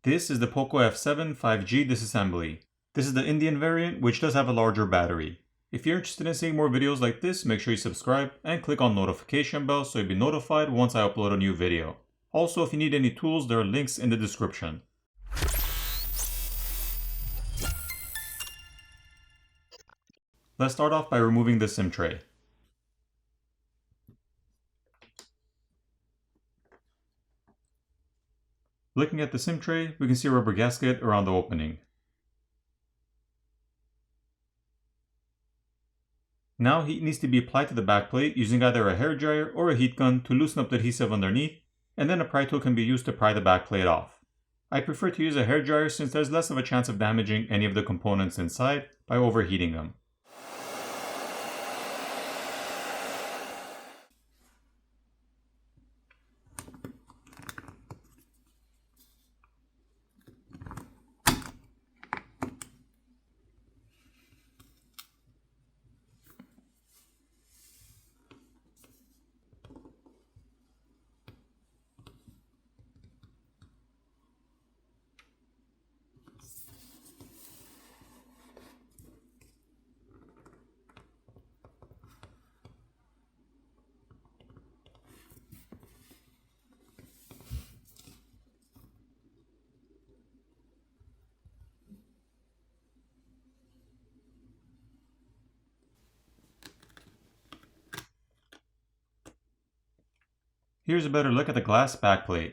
This is the Poco F7 5G disassembly. This is the Indian variant, which does have a larger battery. If you're interested in seeing more videos like this, make sure you subscribe and click on notification bell so you'll be notified once I upload a new video. Also, if you need any tools, there are links in the description. Let's start off by removing the SIM tray. Looking at the SIM tray, we can see a rubber gasket around the opening. Now heat needs to be applied to the backplate using either a hairdryer or a heat gun to loosen up the adhesive underneath, and then a pry tool can be used to pry the backplate off. I prefer to use a hairdryer since there's less of a chance of damaging any of the components inside by overheating them. Here's a better look at the glass backplate.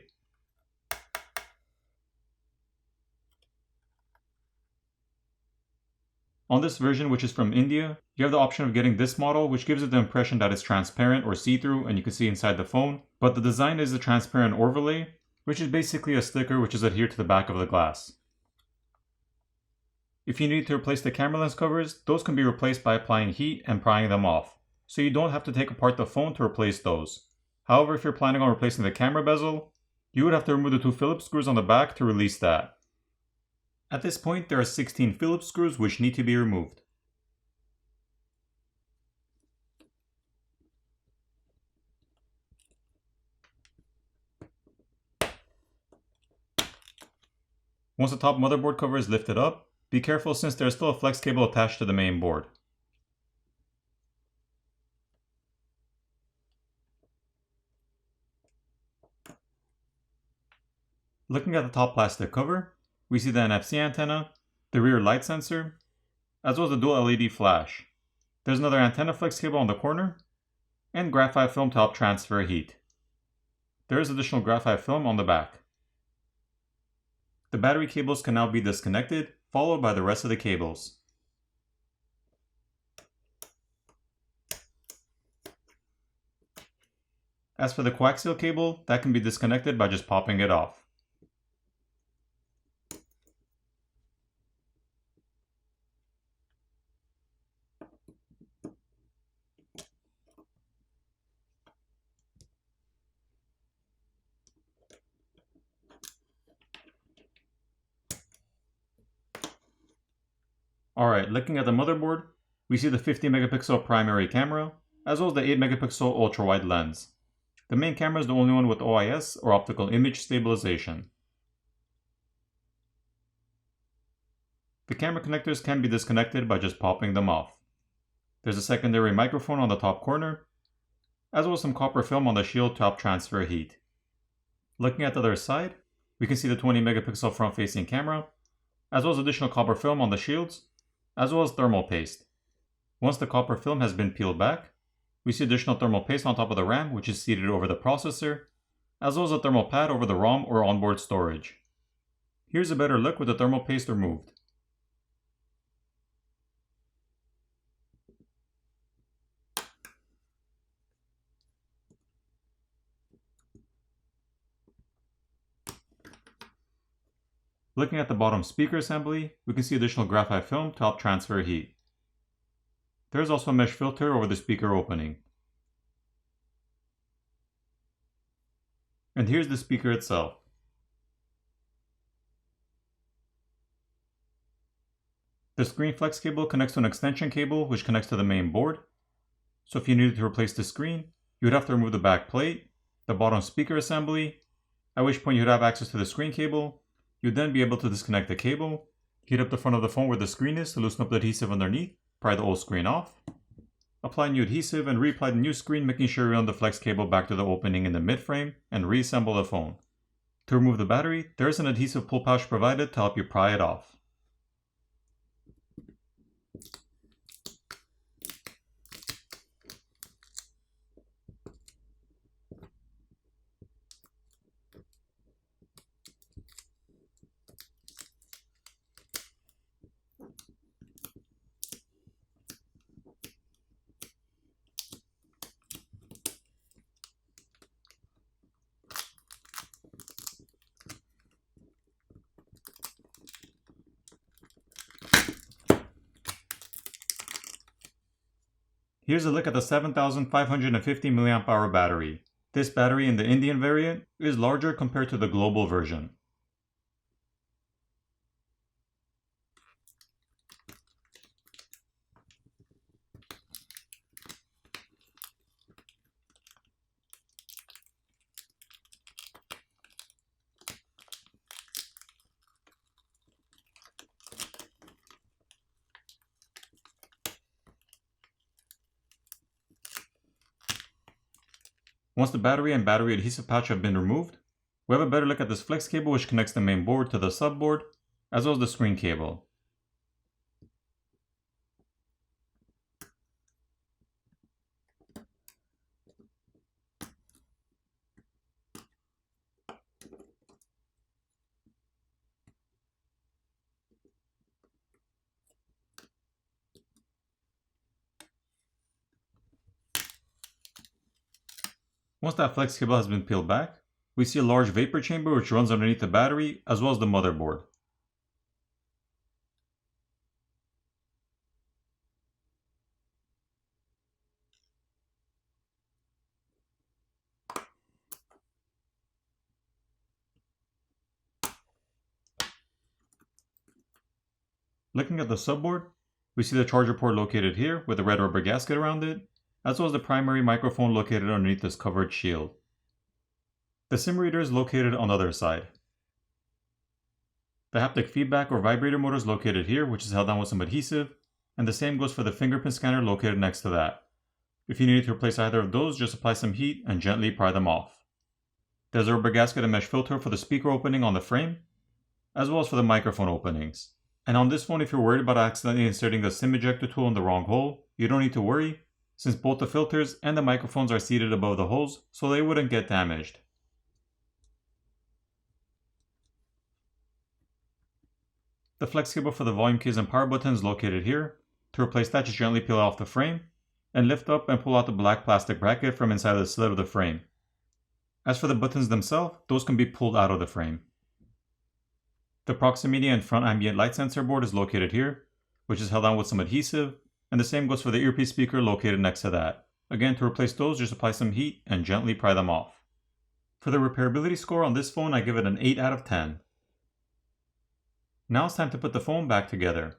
On this version, which is from India, you have the option of getting this model, which gives it the impression that it's transparent or see-through and you can see inside the phone, but the design is a transparent overlay, which is basically a sticker which is adhered to the back of the glass. If you need to replace the camera lens covers, those can be replaced by applying heat and prying them off, so you don't have to take apart the phone to replace those. However, if you're planning on replacing the camera bezel, you would have to remove the 2 Phillips screws on the back to release that. At this point, there are 16 Phillips screws which need to be removed. Once the top motherboard cover is lifted up, be careful since there is still a flex cable attached to the main board. Looking at the top plastic cover, we see the NFC antenna, the rear light sensor, as well as the dual LED flash. There's another antenna flex cable on the corner, and graphite film to help transfer heat. There is additional graphite film on the back. The battery cables can now be disconnected, followed by the rest of the cables. As for the coaxial cable, that can be disconnected by just popping it off. Alright, looking at the motherboard, we see the 50 megapixel primary camera, as well as the 8 megapixel ultra-wide lens. The main camera is the only one with OIS, or optical image stabilization. The camera connectors can be disconnected by just popping them off. There's a secondary microphone on the top corner, as well as some copper film on the shield to help transfer heat. Looking at the other side, we can see the 20 megapixel front-facing camera, as well as additional copper film on the shields, as well as thermal paste. Once the copper film has been peeled back, we see additional thermal paste on top of the RAM, which is seated over the processor, as well as a thermal pad over the ROM or onboard storage. Here's a better look with the thermal paste removed. Looking at the bottom speaker assembly, we can see additional graphite film to help transfer heat. There is also a mesh filter over the speaker opening. And here's the speaker itself. The screen flex cable connects to an extension cable which connects to the main board. So if you needed to replace the screen, you would have to remove the back plate, the bottom speaker assembly, at which point you'd have access to the screen cable. You'd then be able to disconnect the cable, heat up the front of the phone where the screen is to loosen up the adhesive underneath, pry the old screen off, apply new adhesive and reapply the new screen, making sure you run the flex cable back to the opening in the mid frame, and reassemble the phone. To remove the battery, there is an adhesive pull pouch provided to help you pry it off. Here's a look at the 7550 mAh battery. This battery in the Indian variant is larger compared to the global version. Once the battery and battery adhesive pouch have been removed, we have a better look at this flex cable which connects the main board to the subboard, as well as the screen cable. Once that flex cable has been peeled back, we see a large vapor chamber which runs underneath the battery as well as the motherboard. Looking at the subboard, we see the charger port located here with a red rubber gasket around it, as well as the primary microphone located underneath this covered shield. The SIM reader is located on the other side. The haptic feedback or vibrator motor is located here, which is held down with some adhesive, and the same goes for the fingerprint scanner located next to that. If you need to replace either of those, just apply some heat and gently pry them off. There's a rubber gasket and mesh filter for the speaker opening on the frame, as well as for the microphone openings. And on this phone, if you're worried about accidentally inserting the SIM ejector tool in the wrong hole, you don't need to worry, since both the filters and the microphones are seated above the holes, so they wouldn't get damaged. The flex cable for the volume keys and power button is located here. To replace that, just gently peel off the frame, and lift up and pull out the black plastic bracket from inside the slit of the frame. As for the buttons themselves, those can be pulled out of the frame. The proximity and front ambient light sensor board is located here, which is held on with some adhesive, and the same goes for the earpiece speaker located next to that. Again, to replace those, just apply some heat and gently pry them off. For the repairability score on this phone, I give it an 8 out of 10. Now it's time to put the phone back together.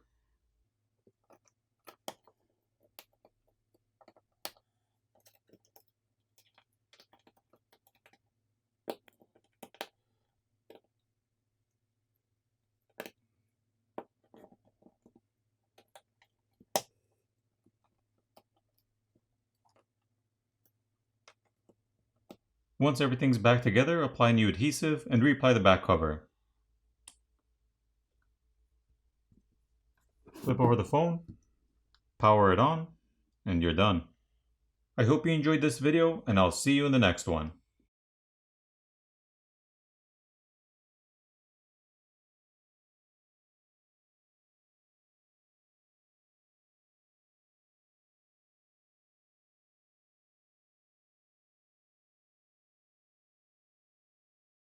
Once everything's back together, apply new adhesive and reapply the back cover. Flip over the phone, power it on, and you're done. I hope you enjoyed this video, and I'll see you in the next one.